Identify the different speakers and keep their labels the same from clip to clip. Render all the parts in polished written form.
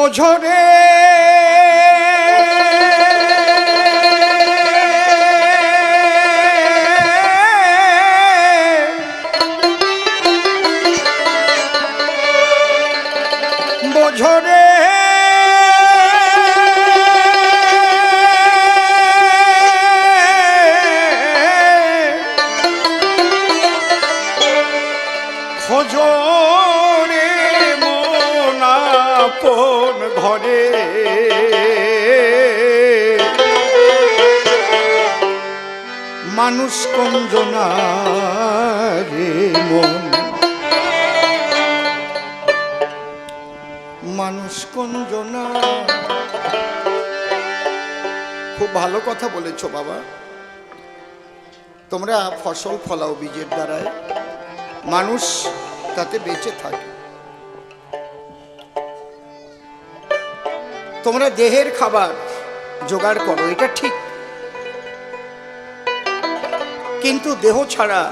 Speaker 1: বোঝরে বোঝরে খোঁজরে মন আপন ঘরে মানুষ কঞ্জনা রে মন মানুষ কঞ্জনা। খুব ভালো কথা বলেছো বাবা। তোমরা ফসল ফলাও বীজের দ্বারায়, মানুষ তাতে বেঁচে থাকে। তোমরা দেহের খাবার জোগাড় করো, এটা ঠিক, কিন্তু দেহ ছাড়া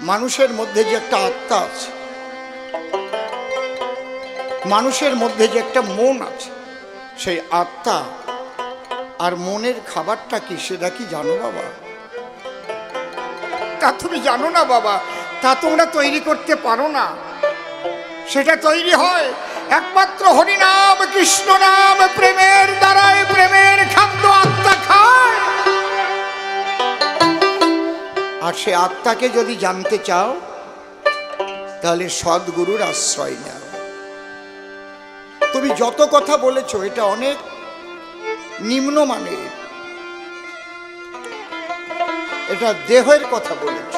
Speaker 1: মানুষের মধ্যে যে একটা আত্মা আছে, মানুষের মধ্যে যে একটা মন আছে, সেই আত্মা আর মনের খাবারটা কি সেটা কি জানো বাবা? তা তুমি জানো না বাবা, তা তোমরা তৈরি করতে পারো না। সেটা তৈরি হয় একমাত্র হরিনাম কৃষ্ণ নাম প্রেমের দ্বারাই। প্রেমের খাদ্য আত্মা খায়। আর সে আত্মাকে যদি জানতে চাও তাহলে সদ্গুরুর আশ্রয় নাও। তুমি যত কথা বলেছো এটা অনেক নিম্নমানের, এটা দেহের কথা বলেছ,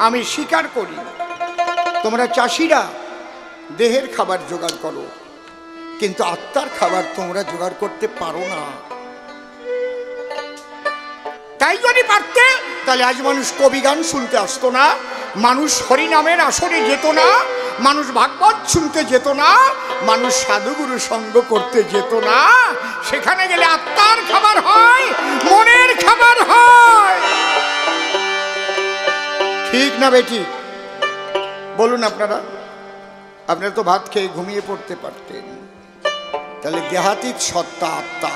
Speaker 1: আমি স্বীকার করি। তোমরা চাষিরা দেহের খাবার জোগাড় করো, কিন্তু আত্মার খাবার তোমরা জোগাড় করতে পারো না। তাই যদি পারতে তাহলে আজ মানুষ কবি গান শুনতে আসতো না, মানুষ হরিনামের আসরে যেত না, মানুষ ভাগবত শুনতে যেত না, মানুষ সাধুগুরু সঙ্গ করতে যেত না। সেখানে গেলে আত্মার খাবার হয়, মনের খাবার হয়। ঠিক না বেটি? বলুন আপনারা। আপনারা তো ভাত খেয়ে ঘুমিয়ে পড়তে পারতেন। তাহলে দেহাতীত সত্তা আত্মা,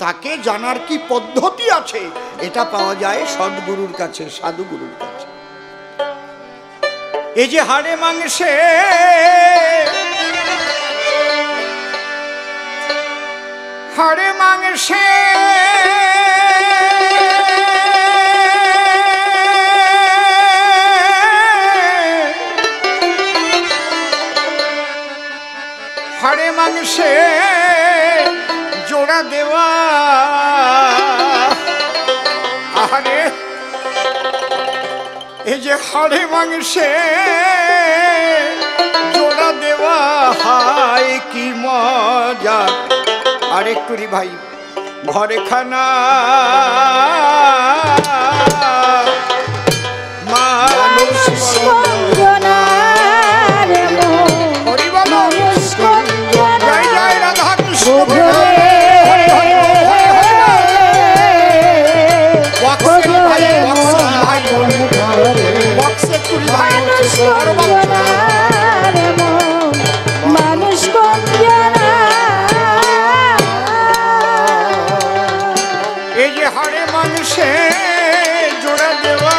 Speaker 1: তাকে জানার কি পদ্ধতি আছে? এটা পাওয়া যায় সদ্গুরুর কাছে, সাধুগুরুর কাছে। এই যে হাড়ে মাংসে হাড়ে মাংসে হাড়ে মাংসে জোড়া দেওয়া, আরে এই যে হাড়ে মাংসে জোড়া দেওয়া, হায় কি মজা। আরেকটু রি ভাই, ঘরে খানা মানুষ এই যে হাড়ে মাংসে জোড়া দেওয়া,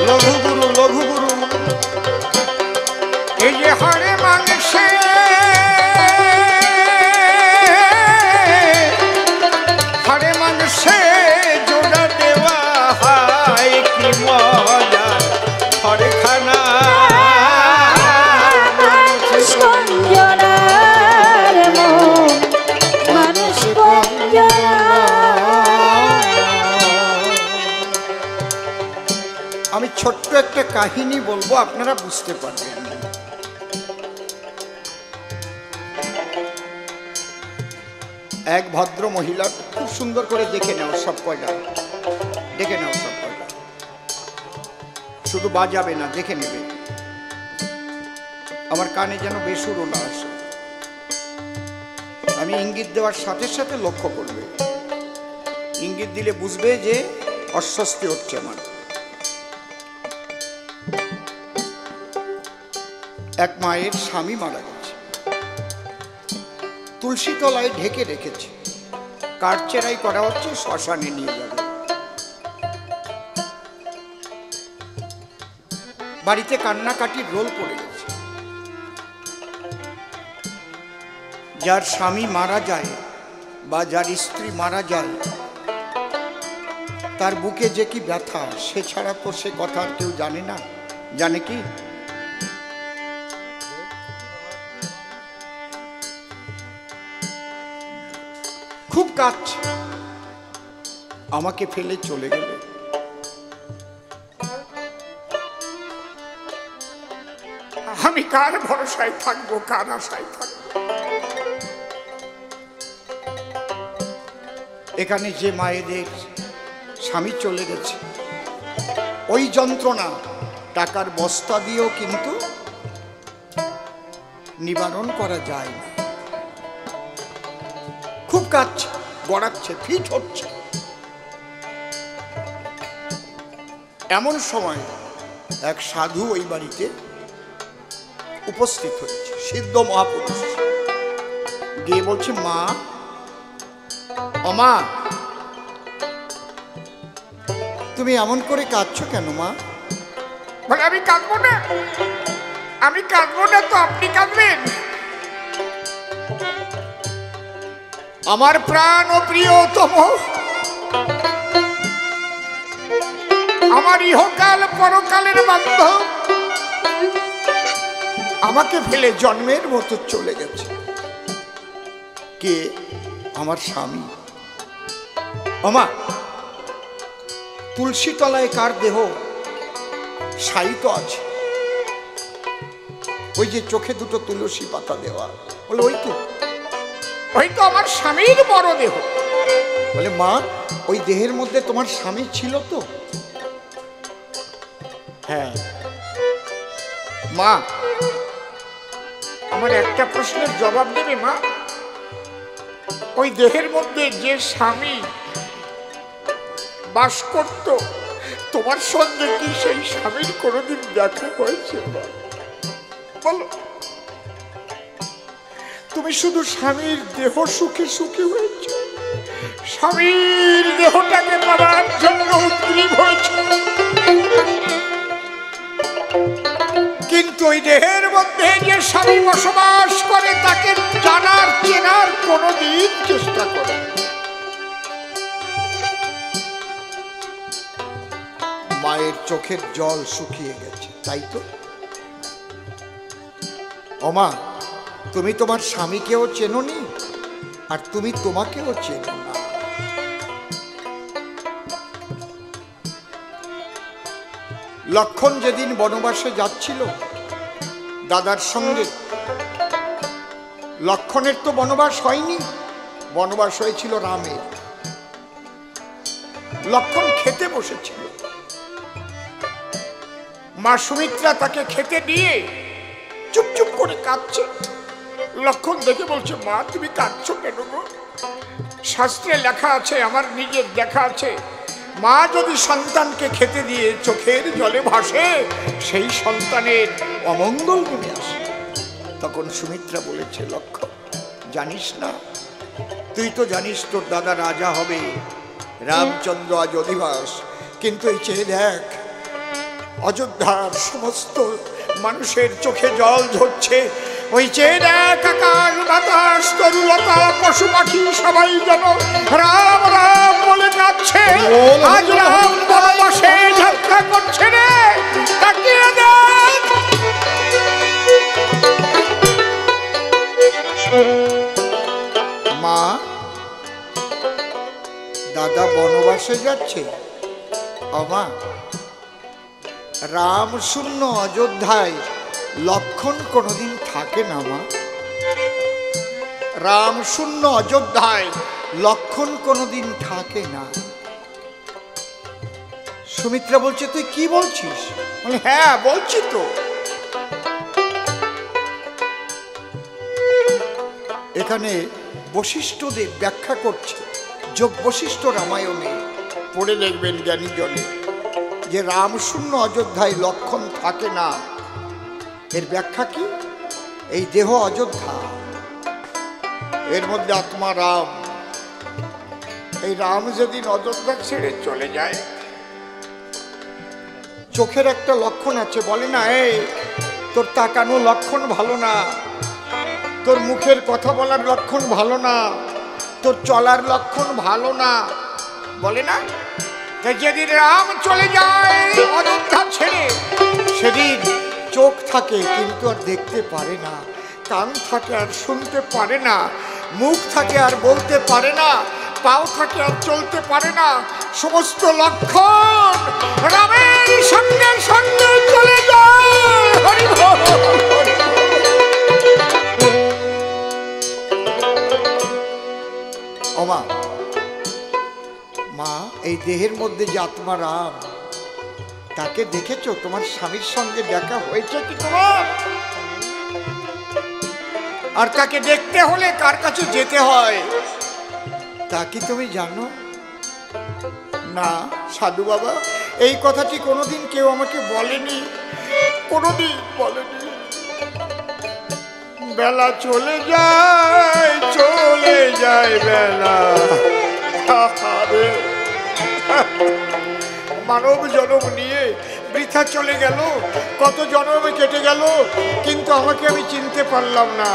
Speaker 1: লঘুগুরু লঘুগুরু। এই যে হাড়ে মাংসে হাড়ে মাংসে জোড়া দেওয়া, হায় কি মজা ঘরে খানা আমি ছোট্ট একটা কাহিনী বলবো, আপনারা বুঝতে পারবেন। এক ভদ্র মহিলা, খুব সুন্দর করে দেখে নাও সব কয়টা, দেখে নাও সব কয়টা, শুধু বাজাবে না, দেখে নেবে। আমার কানে যেন বেসুরো না আসে। আমি ইঙ্গিত দেওয়ার সাথে সাথে লক্ষ্য করবে। ইঙ্গিত দিলে বুঝবে যে অস্বস্তি হচ্ছে আমার। এক মায়ের স্বামী মারা গেছে, তুলসী তলায় ঢেকে রেখেছে, কাঠচেরাই করা হচ্ছে, শ্মশানে নিয়ে যাবে। বাড়িতে কান্নাকাটির রোল পড়ে গেছে। যার স্বামী মারা যায় বা যার স্ত্রী মারা যায়, তার বুকে যে কি ব্যথা, সে ছাড়া তো সে কথা আর কেউ জানে না। জানে কি? খুব কাঁদছে, আমাকে ফেলে চলে গেলে। আমি কার ভরসায় থাকবো, কার আশায় থাকবো? এখানে যে মায়েদের স্বামী চলে গেছে, ওই যন্ত্রণা টাকার বস্তা দিয়েও কিন্তু নিবারণ করা যায় না। খুব কাঁদছে, গড়াচ্ছে, ফিট হচ্ছে। এমন সময় এক সাধু ওই বাড়িতে উপস্থিত হয়েছে, সিদ্ধ মহাপুরুষ। গিয়ে বলছে, মা, মা, তুমি এমন করে কাঁদছো কেন মা? বলে, আমি কাঁদবো না, আমি কাঁদবো না তো আপনি কাঁদবেন? আমার প্রাণ ও প্রিয়তম, আমার ইহকাল পরকালের বান্ধব আমাকে ফেলে জন্মের মতো চলে গেছে। কে? আমার স্বামী। ওমা, তুলসী তলায় কার দেহ শায়িত আছে? ওই যে চোখে দুটো তুলসী পাতা দেওয়া। বলে, ওই তো আমার স্বামীর বড় দেহ। বলে, মা, ওই দেহের মধ্যে তোমার স্বামী ছিল তো? হ্যাঁ। মা, আমার একটা প্রশ্নের জবাব দেবে মা? ওই দেহের মধ্যে যে স্বামী বাস করত, তোমার সঙ্গে কি সেই স্বামীর কোনোদিন দেখা হয়েছে? বলো। তুমি শুধু স্বামীর দেহ সুখে সুখে হয়েছে, স্বামীর দেহটাকে পাবার জন্য উদ্গ্রীব হয়েছে, কিন্তু ওই দেহের মধ্যে যে স্বামী বসবাস করে তাকে জানার চেনার কোনোদিন চেষ্টা করে। মায়ের চোখের জল শুকিয়ে গেছে, তাই তো? ওমা, তুমি তোমার স্বামীকেও চেনোনি, আর তুমি তোমাকেও চেনো না। লক্ষণ যেদিন বনবাসে যাচ্ছিল দাদার সঙ্গে, লক্ষণের তো বনবাস হয়নি, বনবাস হয়েছিল রামের। লক্ষণ খেতে বসেছিল, মা সুমিত্রা তাকে খেতে দিয়ে চুপচুপ করে কাঁদছে। লক্ষণ দেখে বলছে, মা, তুমি কাঁদছো কেন গো? শাস্ত্রে লেখা আছে, আমার নিজের দেখা আছে, মা যদি সন্তানকে খেতে দিয়ে চোখের জলে ভাসে, সেই সন্তানের অমঙ্গল নেমে আসে। তখন সুমিত্রা বলেছে, লক্ষণ, জানিস না? তুই তো জানিস তোর দাদা রাজা হবে, রামচন্দ্র আজ অধিবাস, কিন্তু এই চেয়ে দেখ, অযোধ্যার সমস্ত মানুষের চোখে জল ঝরছে। ওই চেয়ে দেখ, আকাশ বাতাস তরুলতা পশু পাখি সবাই যেন রাম রাম বলে কাঁদছে। আজ রাম বনবাসে যাত্রা করছে রে, তাকিয়ে দেখ। মা, দাদা বনবাসে যাচ্ছে? মা, রাম শূন্য অযোধ্যায় লক্ষণ কোনোদিন থাকে না মা। রাম শূন্য অযোধ্যায় লক্ষণ কোনোদিন থাকে না। সুমিত্রা বলছে, তুই কি বলছিস? বলে, হ্যাঁ বলছি তো। এখানে বশিষ্ঠদেব ব্যাখ্যা করছে, যোগ বশিষ্ঠ রামায়ণে পড়ে দেখবেন জ্ঞানী জনে, যে রাম শূন্য অযোধ্যায় লক্ষণ থাকে না। এর ব্যাখ্যা কি? এই দেহ অযোধ্যা, এর মধ্যে আত্মা রাম। এই রাম যেদিন অযোধ্যা ছেড়ে চলে যায়, চোখের একটা লক্ষণ আছে, বলে না এই তোর তাকানো লক্ষণ ভালো না, তোর মুখের কথা বলার লক্ষণ ভালো না, তোর চলার লক্ষণ ভালো না, বলে না? তাই যেদিন রাম চলে যায় অযোধ্যা ছেড়ে, সেদিন চোখ থাকে কিন্তু আর দেখতে পারে না, কান থাকে আর শুনতে পারে না, মুখ থাকে আর বলতে পারে না, পাও থাকে আর চলতে পারে না। সমস্ত লক্ষণ রামের সঙ্গে সঙ্গে চলে যায়। হরি বল। ওমা মা, এই দেহের মধ্যে যে আত্মা রাম, তাকে দেখেছো? তোমার স্বামীর সঙ্গে দেখা হয়েছে কি তোমার? আর তাকে দেখতে হলে কার কাছে যেতে হয় তা কি তুমি জানো? না সাধু বাবা, এই কথাটি কোনোদিন কেউ আমাকে বলেনি, কোনোদিন বলেনি। বেলা চলে যায় বেলা। মানব জন্ম নিয়ে বৃথা চলে গেল, কত জন্মে কেটে গেল, কিন্তু আমাকে আমি চিনতে পারলাম না।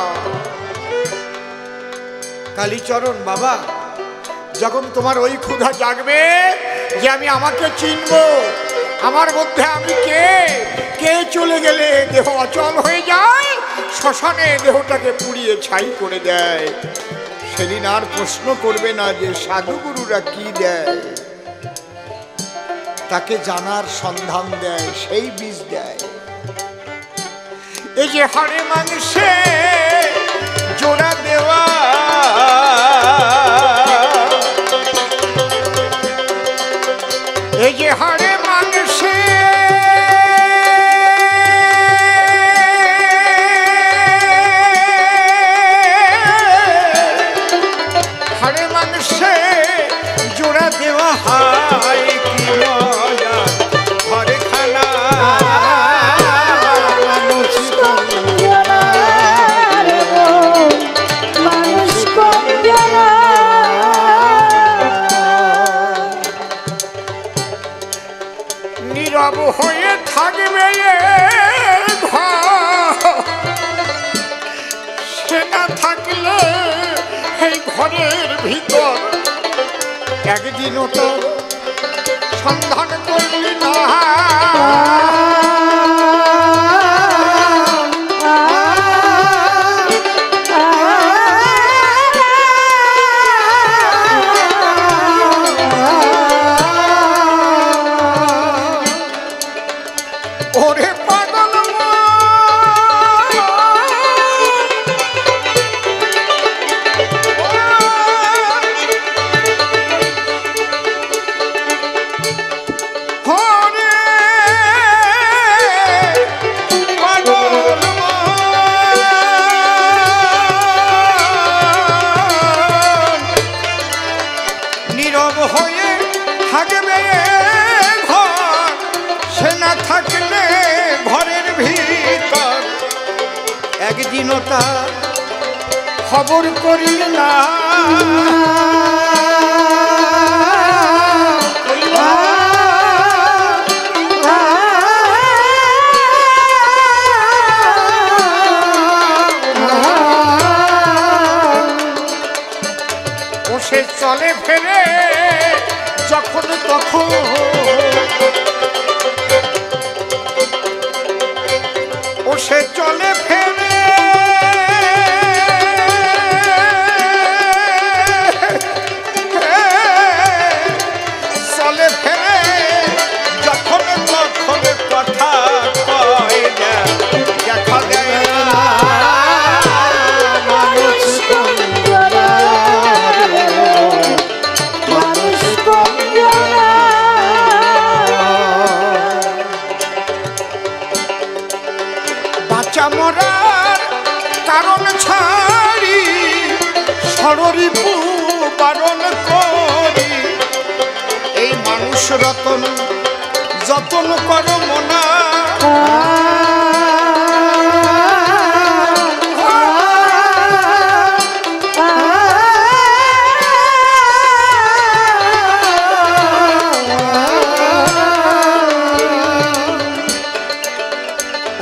Speaker 1: কালীচরণ বাবা, যখন তোমার ওই ক্ষুধা জাগবে যে আমি আমাকে চিনব, আমার মধ্যে আমি কে চলে গেলে দেহ অচল হয়ে যায়, শ্মশানে দেহটাকে পুড়িয়ে ছাই করে দেয়, সেদিন আর প্রশ্ন করবে না যে সাধুগুরুরা কি দেয়, তাকে জানার সন্ধান দেয়, সেই বীজ দেয়। এই যে হাড়ে মাংসে জোড়া দেওয়া, এই যে হাড়ে মাংসে জোড়া দেওয়া হয় কি মজা, ঘরে খানা মানুষ নীরব হয়ে থাকবে সে না থাকলে এই ঘরের ভিতর একদিনও তো সন্ধান করলি না। ওরে পাগল নীরব হয়ে থাকবে ঘর, সে না থাকলে ঘরের ভিতর একদিনও তা খবর করিল না। ও সে চলে ফেরে যখন তখন, ও সে চলে ফেরে চলে ফেরে যখন তখন কথা কয় না, দেখা দেয় না। বাঁচা মরার কারণ ছাড়ি ষড়রিপু বারণ করি, এই মানুষ রতন যতন করো মনা।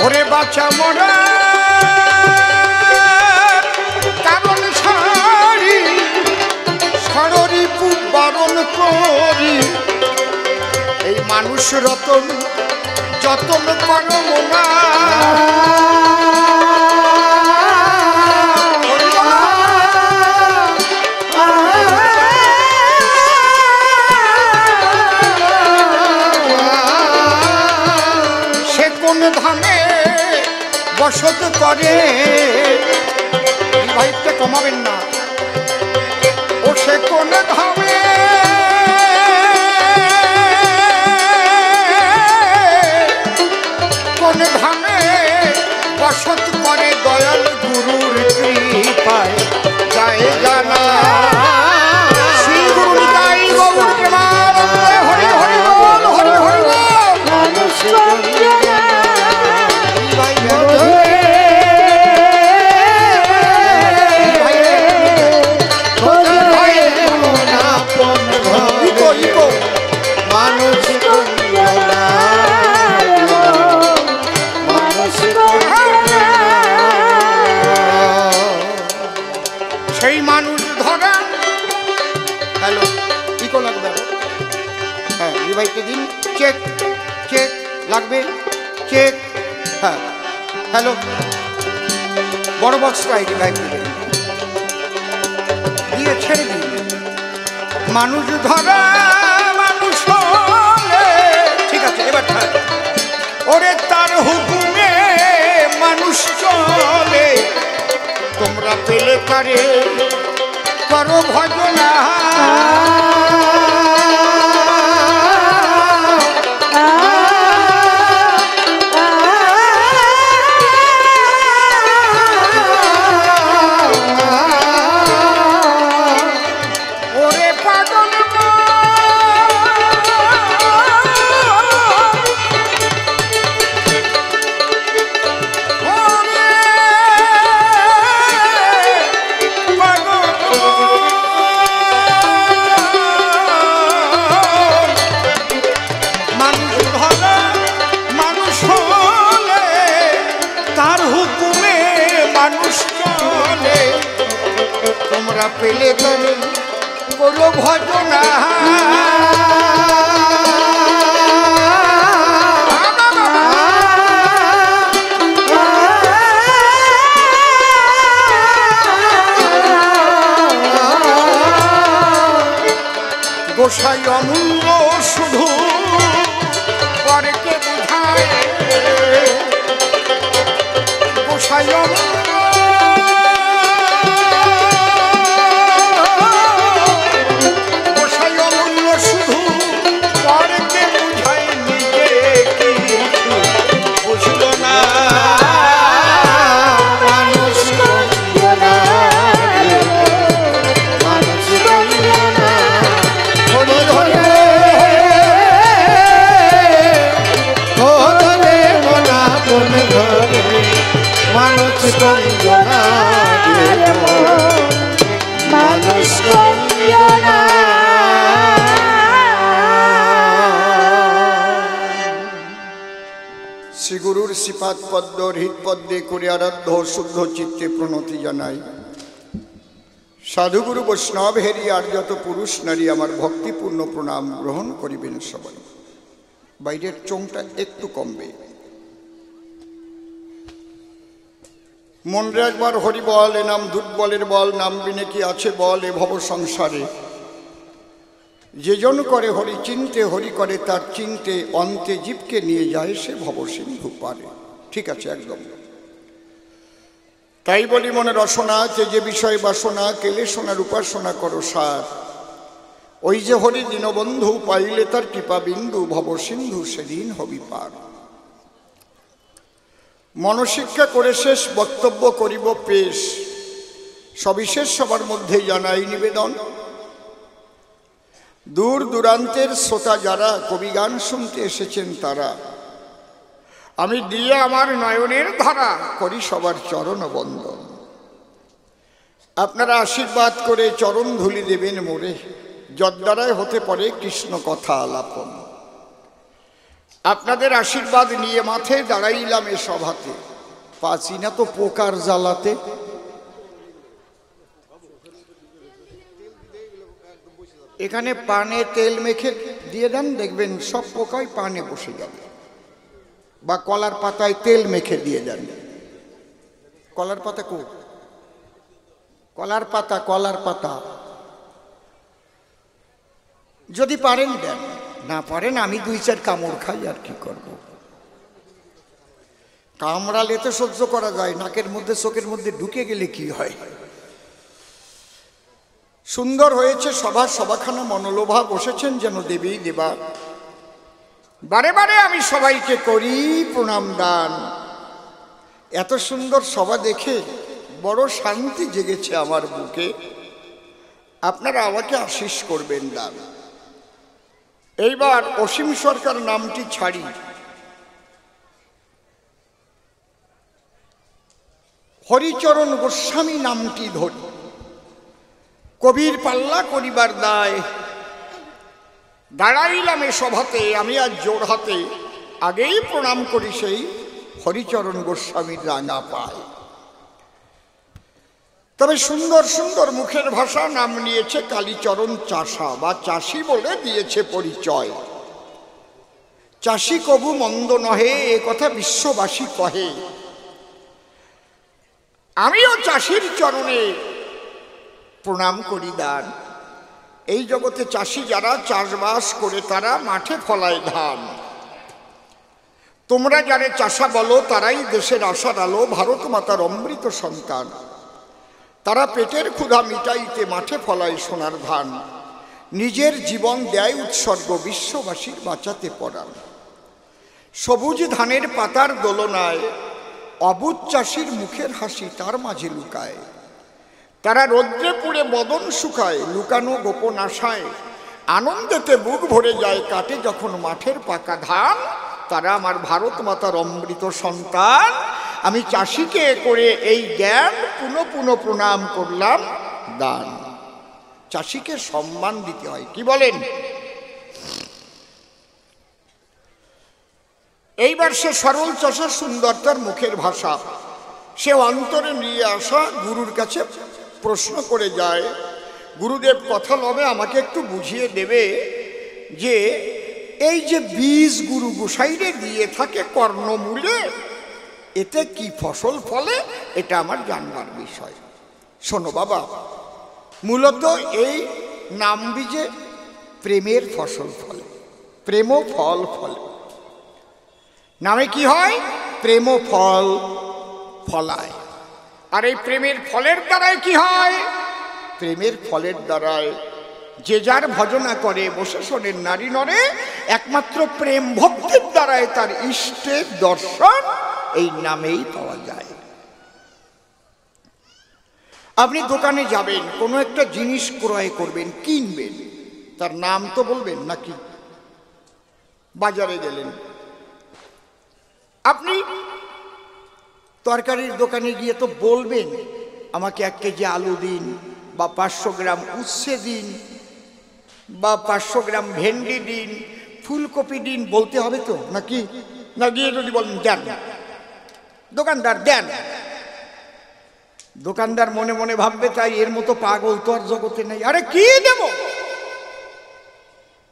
Speaker 1: ওরে বাঁচা মরা কারণ ছাড়ি সররি পুব বারণ করি এই মানুষ রতন যতন করো মোনা সে কোন ধামে বসত করে ভাইটা কমাবেন না ও সে কোন ধামে কোন ধামে বসত করে দয়াল গুরুর কৃপায় যায় জানা শ্রী গুরু নিতাই গৌর প্রেমানন্দে হরি হরি বল হরি হরি বল সেই মানুষ ধরা হ্যালো ইকো লাগবে হ্যাঁ রিভাইতে দিন চেক চেক লাগবে চেক হ্যাঁ হ্যালো বড় বক্সটাই রিভাইভ দেবেন দিয়ে ছেড়ে দিন মানুষ ধরা মানুষ ঠিক আছে এবার ওরে তার হুকুমে মানুষ চলে তোমরা পেলে পারে করো ভজনা ওরে পাগল তোমরা পেলে করে করো ভজনা গোসাই অমূল্য শুধু পরকে বুঝায় গোসাই অমূল্য শ্রীগুরুর শ্রীপাদ পদ্ম হৃৎপদ্মে করে আরাধ্য শুদ্ধ চিত্তে প্রণতি জানাই সাধুগুরু বৈষ্ণব হেরি আর যত পুরুষ নারী আমার ভক্তিপূর্ণ প্রণাম গ্রহণ করিবেন সবাই বাইরের চোংটা একটু কমবে মনরে একবার হরি বল এ নাম দুর্বলের বল নাম বিনে কি আছে বল এ ভব সংসারে যেজন করে হরি চিনতে হরি করে তার চিনতে অন্তে জীবকে নিয়ে যায় সে ভব সিন্ধু পারে ঠিক আছে একদম তাই বলি মনে রসনা যে বিষয় বাসনা কেলে সোনার উপাসনা করো সার ওই যে হরি দীনবন্ধু পাইলে তার কৃপা বিন্দু ভব সিন্ধু সেদিন হবি পার মনশিক্ষা করে শেষ বক্তব্য করিব পেশ সবিশেষ সবার মধ্যে জানাই নিবেদন দূর দূরান্তের শ্রোতা যারা কবি গান শুনতে এসেছেন তারা আমি দিয়ে আমার নয়নের ধারা করি সবার চরণ বন্দন আপনারা আশীর্বাদ করে চরণ ধুলি দেবেন মোরে যদ্বারায় হতে পারে কৃষ্ণ কথা আলাপন আপনাদের আশীর্বাদ নিয়ে মাঠে দাঁড়াইলাম এ সভাতে, পাচ্ছি না তো পোকার জ্বালাতে। এখানে পানে তেল মেখে দিয়ে দেন, দেখবেন সব পোকাই পানে বসে যাবে। বা কলার পাতায় তেল মেখে দিয়ে দেন। কলার পাতা কো, কলার পাতা, কলার পাতা যদি পারেন দেন, না পারেন আমি 2-4 কামড় খাই, আর কি করব। কামড়ালে তো সহ্য করা যায়, নাকের মধ্যে চোখের মধ্যে ঢুকে গেলে কি হয়। সুন্দর হয়েছে সভাখানা, মনোলোভা বসেছেন যেন দেবী দেবা। বারে বারে আমি সবাইকে করি প্রণাম দান। এত সুন্দর সভা দেখে বড় শান্তি জেগেছে আমার বুকে। আপনারা আমাকে আশীষ করবেন দান। এইবার অসীম সরকার নামটি ছাড়ি, হরিচরণ গোস্বামী নামটি ধরি। কবির পাল্লা করিবার দায়, দাঁড়াইলাম এ সভাতে আমি আজ জোর হাতে। আগেই প্রণাম করি সেই হরিচরণ গোস্বামীর রাঙা পায়। তবে সুন্দর সুন্দর মুখের ভাষা, নাম নিয়েছে কালীচরণ চাষা বা চাষি বলে দিয়েছে পরিচয়। চাষি কবু মন্দ নহে, এ কথা বিশ্ববাসী কহে। আমিও চাষির চরণে প্রণাম করি দান। এই জগতে চাষি যারা চাষবাস করে তারা মাঠে ফলায় ধান। তোমরা যারে চাষা বলো তারাই দেশের আশার আলো, ভারত মাতার অমৃত সন্তান। তারা পেটের ক্ষুধা মিটাইতে মাঠে ফলায় সোনার ধান। নিজের জীবন দেয় উৎসর্গ, বিশ্ববাসীর বাঁচাতে পড়ান। সবুজ ধানের পাতার দোলনায় অবুজ চাষির মুখের হাসি তার মাঝে লুকায়। তারা রৌদ্রে পুড়ে বদন শুকায়, লুকানো গোপন আশায় আনন্দেতে বুক ভরে যায়। কাটে যখন মাঠের পাকা ধান, তারা আমার ভারত মাতার অমৃত সন্তান। আমি চাষিকে করে এই জ্ঞান পুনঃ পুনঃ প্রণাম করলাম দান। চাষিকে সম্মান দিতে হয়, কি বলেন? এইবার সে সরল চাষা, সুন্দর তার মুখের ভাষা। সে অন্তরে নিয়ে আসা গুরুর কাছে প্রশ্ন করে যায়, গুরুদেব কথা লবে আমাকে একটু বুঝিয়ে দেবে যে এই যে বীজ গুরু গোসাইরে দিয়ে থাকে কর্ণমূলে, এতে কি ফসল ফলে? এটা আমার জানবার বিষয়। শোনো বাবা, মূলত এই নাম বীজে প্রেমের ফসল ফলে, প্রেম ফল ফলে। নামে কি হয়? প্রেম ফল ফলায়। আর এই প্রেমের ফলের দ্বারায় কি হয়? প্রেমের ফলের দ্বারায় যে যার ভজনা করে, বসে শোনেন নারী নরে, একমাত্র প্রেম ভক্তির দ্বারায় তার ইষ্টের দর্শন এই নামেই পাওয়া যায়। আপনি দোকানে যাবেন, কোনো একটা জিনিস ক্রয় করবেন, কিনবেন, তার নাম তো বলবেন নাকি? বাজারে গেলেন, আপনি তরকারির দোকানে গিয়ে তো বলবেন আমাকে 1 কেজি আলু দিন, বা 500 গ্রাম উচ্ছে দিন, বা 500 গ্রাম ভেন্ডি দিন, ফুলকপি দিন, বলতে হবে তো নাকি? না গিয়ে যদি বলেন দেন, দোকানদার দেন, দোকানদার মনে মনে ভাববে তাই এর মতো পাগল তো আর জগতে নেই, আরে কি দেব?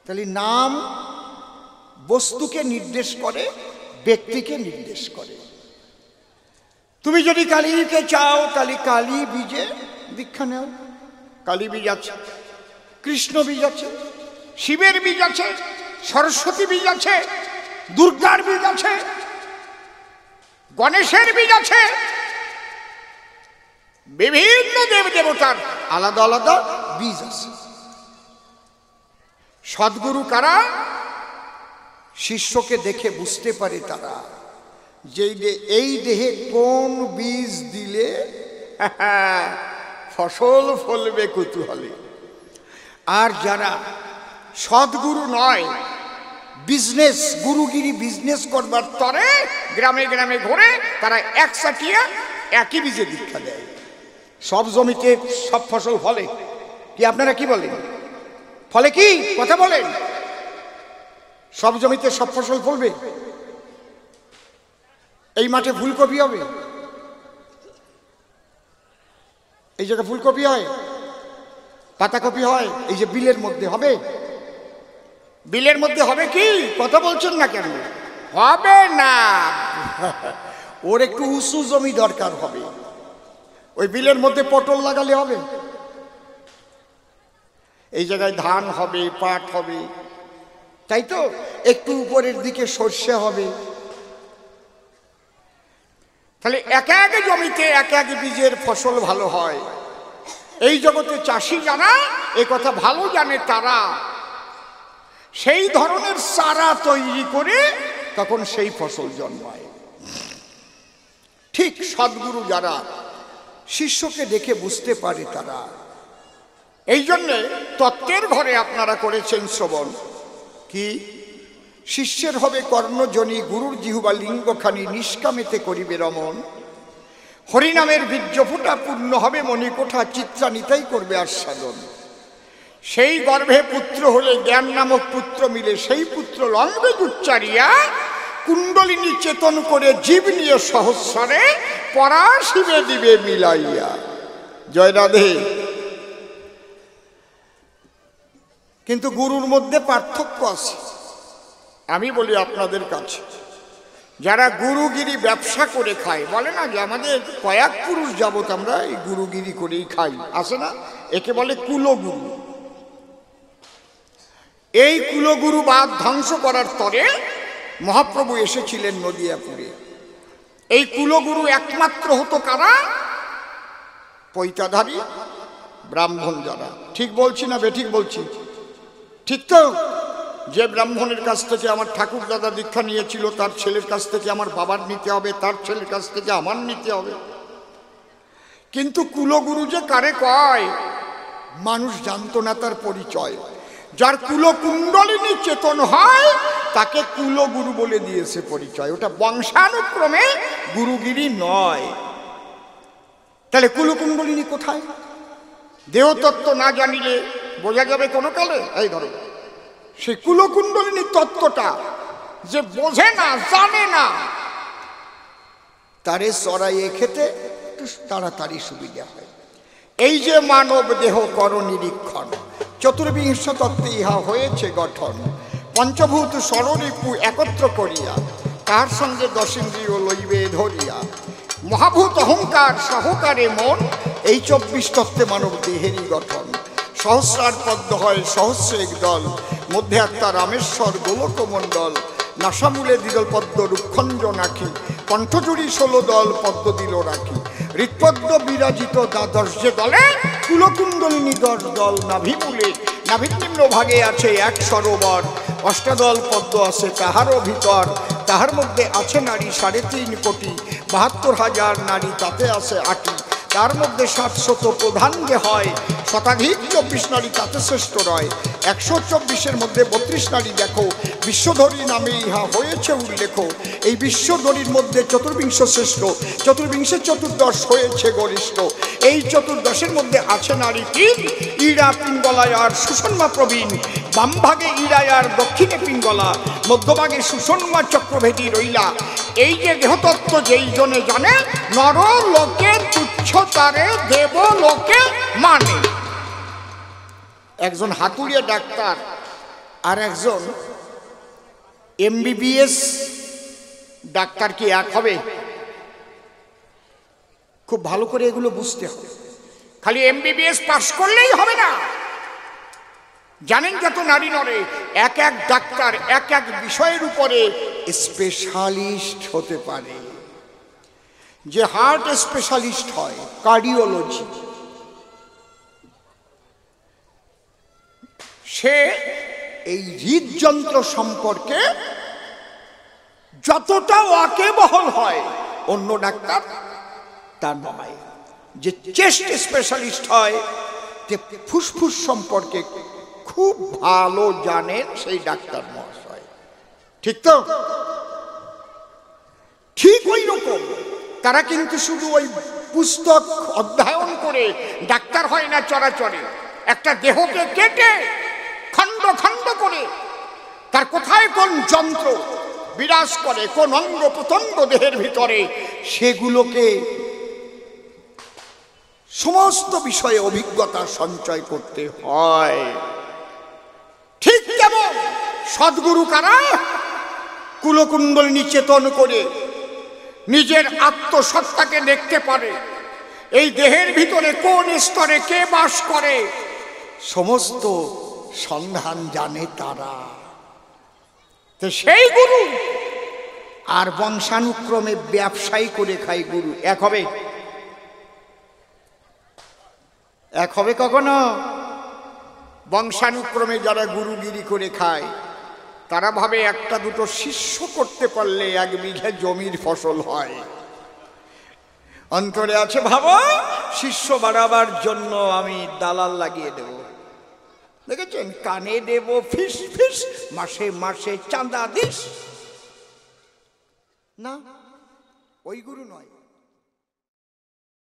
Speaker 1: তাহলে নাম বস্তুকে নির্দেশ করে, ব্যক্তিকে নির্দেশ করে। তুমি যদি কালীকে চাও তাহলে কালী বীজে দীক্ষা নেও। কালী বীজ আছে, কৃষ্ণ বীজ আছে, শিবের বীজ আছে, সরস্বতী বীজ আছে, দুর্গার বীজ আছে, গণেশের বীজ আছে, বিভিন্ন দেব দেবতার আলাদা আলাদা বীজ আছে। সদ্গুরু কারা? শিষ্যকে দেখে বুঝতে পারে তারা যে এই দেহে কোন বীজ দিলে ফসল ফলবে কুতূহলে। আর যারা সদ্গুরু নয়, বিজনেস গুরুগিরি বিজনেস করবার তরে গ্রামে গ্রামে ঘুরে তারা একসাটিয়া একই বীজে দীক্ষা দেয়। সব জমিতে সব ফসল ফলে কি? আপনারা কি বলেন? ফলে কি? কথা বলেন। সব জমিতে সব ফসল ফলবে? এই মাঠে ফুলকপি হবে? এই জায়গায় ফুলকপি হয়, পাতাকপি হয়, এই যে বিলের মধ্যে হবে? বিলের মধ্যে হবে কি? কথা বলছেন না কেন? হবে না। ওর একটু উঁচু জমি দরকার হবে। ওই বিলের মধ্যে পটল লাগালে হবে? এই জায়গায় ধান হবে, পাট হবে, তাই তো? একটু উপরের দিকে সর্ষে হবে। তাহলে এক এক জমিতে এক এক বীজের ফসল ভালো হয়। এই জগতে চাষি যারা এ কথা ভালো জানে, তারা সেই ধরনের চারা তৈরি করে তখন সেই ফসল জন্মায়। ঠিক সদ্গুরু যারা শিষ্যকে দেখে বুঝতে পারে তারা। এই জন্যে তত্ত্বের ঘরে আপনারা করেছেন শ্রবণ কি? শিষ্যের হবে কর্ণজনী, গুরুর জিহুবা লিঙ্গখানি, নিষ্কামেতে করিবে রমণ। হরিনামের বীর্য ফুটা পূর্ণ হবে মণিকোঠা, চিত্রানিতাই করবে আস্বাদন। সেই গর্ভে পুত্র হলে জ্ঞান নামক পুত্র মিলে, সেই পুত্র লঙ্ঘবেদ উচ্চারিয়া কুণ্ডলিনী চেতন করে জীব নিয়ে সহস্রে পরাশিবে দিবে মিলাইয়া। জয় রাধে। কিন্তু গুরুর মধ্যে পার্থক্য আছে। আমি বলি আপনাদের কাছে, যারা গুরুগিরি ব্যবসা করে খায়, বলে না যে আমাদের কয়েক পুরুষ যাবত আমরা এই গুরুগিরি করেই খাই, আছে না? একে বলে কুলগুরু। এই কুলগুরুবাদ ধ্বংস করার তরে মহাপ্রভু এসেছিলেন নদিয়াপুরে। এই কুলগুরু একমাত্র হতো কারা? পৈতাধারী ব্রাহ্মণ যারা। ঠিক বলছি না বেঠিক বলছি? ঠিক তো? যে ব্রাহ্মণের কাছ থেকে আমার ঠাকুর দাদা দীক্ষা নিয়েছিল, তার ছেলের কাছ থেকে আমার বাবার নিতে হবে, তার ছেলের কাছ থেকে আমার নিতে হবে। কিন্তু কুলগুরু যে কারে কয় মানুষ জানতো না তার পরিচয়। যার কুলকুণ্ডলিনী চেতন হয় তাকে কুলগুরু বলে দিয়েছে পরিচয়। ওটা বংশানুক্রমে গুরুগিরি নয়। তাহলে কুলকুণ্ডলিনী কোথায়? দেহতত্ত্ব না জানিলে বোঝা যাবে কোনো কালে? এই ধরো, সেই কুলকুণ্ডলিনী তত্ত্বটা যে বোঝে না, জানে না, তারে চড়াইয়ে খেতে একটু তাড়াতাড়ি সুবিধা হয়। এই যে মানব দেহ কর নিরীক্ষণ, চতুর্বিংশ তত্ত্বে ইহা হয়েছে গঠন। পঞ্চভূত ষড়রিপু একত্র করিয়া, তার সঙ্গে দশেন্দ্রিয় লইবে ধরিয়া। মহাভূত অহংকার সহকারে মন, এই 24 তত্ত্বে মানব দেহেরই গঠন। সহস্রার পদ্ম হয় সহস্র এক দল, মধ্যে একটা রামেশ্বর গোলকমণ্ডল। নাসামূলে দিল পদ্ম রুক্ষঞ্জ নাখি, কণ্ঠজুড়ি 16 দল পদ্ম দিল রাখি। হৃৎপদ্ম বিরাজিত দ্বাদশ যে দলে, কুলকুণ্ডলিনী 10 দল নাভিমূলে। নাভির নিম্ন ভাগে আছে এক সরোবর, অষ্টাদল পদ্ম আছে তাহারও ভিতর। তাহার মধ্যে আছে নারী 3.5 কোটি, 72,000 নারী তাতে আছে 8টি। তার মধ্যে 700 প্রধান যে হয়, শতাধিক 24 নারী তাতে শ্রেষ্ঠ রয়। 124-এর মধ্যে 32 নারী দেখো, বিশ্বধরী নামে ইহা হয়েছে উল্লেখ। এই বিশ্বধরীর মধ্যে চতুর্বিংশ শ্রেষ্ঠ, চতুর্বিংশে 14 হয়েছে গরিষ্ঠ। এই 14-এর মধ্যে আছে নারী 3, ইড়া পিঙ্গলায় আর সুষন্মা প্রবীণ। বাম ভাগে ইড়ায় আর দক্ষিণে পিঙ্গলা, মধ্যভাগে সুষন্মা চক্রভেদী রইলা। এই যে দেহতত্ত্ব যেই জনে জানে, নর লোকে তুচ্ছ তারে দেব লোকে মানে। একজন হাতুড়িয়া ডাক্তার আর একজন MBBS ডাক্তার কি এক হবে? খুব ভালো করে এগুলো বুঝতে হবে। খালি MBBS পাস করলেই হবে না। জানেন যত নারী নরে, এক এক ডাক্তার এক এক বিষয়ের উপরে স্পেশালিস্ট হতে পারে। যে হার্ট স্পেশালিস্ট হয়, কার্ডিওলজি, সে এই হৃদযন্ত্র সম্পর্কে যতটা ওয়াকিবহাল হয় অন্য ডাক্তার তার নয়। যে চেস্ট স্পেশালিস্ট হয়, যে ফুসফুস সম্পর্কে খুব ভালো জানেন সেই ডাক্তার মহাশয়। ঠিক তো? ঠিক ওই রকম তারা কিন্তু শুধু ওই পুস্তক অধ্যয়ন করে ডাক্তার হয় না চরাচরে। একটা দেহকে কেটে খণ্ড খণ্ড করে তার কোথায় কোন যন্ত্র বিরাজ করে, কোন অঙ্গ প্রত্যঙ্গ দেহের ভিতরে, সেগুলোকে সমস্ত বিষয়ে অভিজ্ঞতা সঞ্চয় করতে হয়। ঠিক যেমন সদ্গুরু কারা? কুলকুণ্ডলিনী চেতন করে নিজের আত্মসত্তাকে দেখতে পারে, এই দেহের ভিতরে কোন স্তরে কে বাস করে, সমস্ত সন্ধান জানে তারা। তো সেই গুরু আর বংশানুক্রমে ব্যবসায়ী করে খায় গুরু এক হবে? এক হবে কখনো? বংশানুক্রমে যারা গুরুগিরি করে খায় তারা ভাবে একটা দুটো শিষ্য করতে পারলে 1 বিঘা জমির ফসল হয়। অন্তরে আছে ভাবো শিষ্য বাড়াবার জন্য আমি দালাল লাগিয়ে দেব। দেখেছেন, কানে দেব ফিস ফিস, মাসে মাসে চাঁদা দিস। না, ওই গুরু নয়।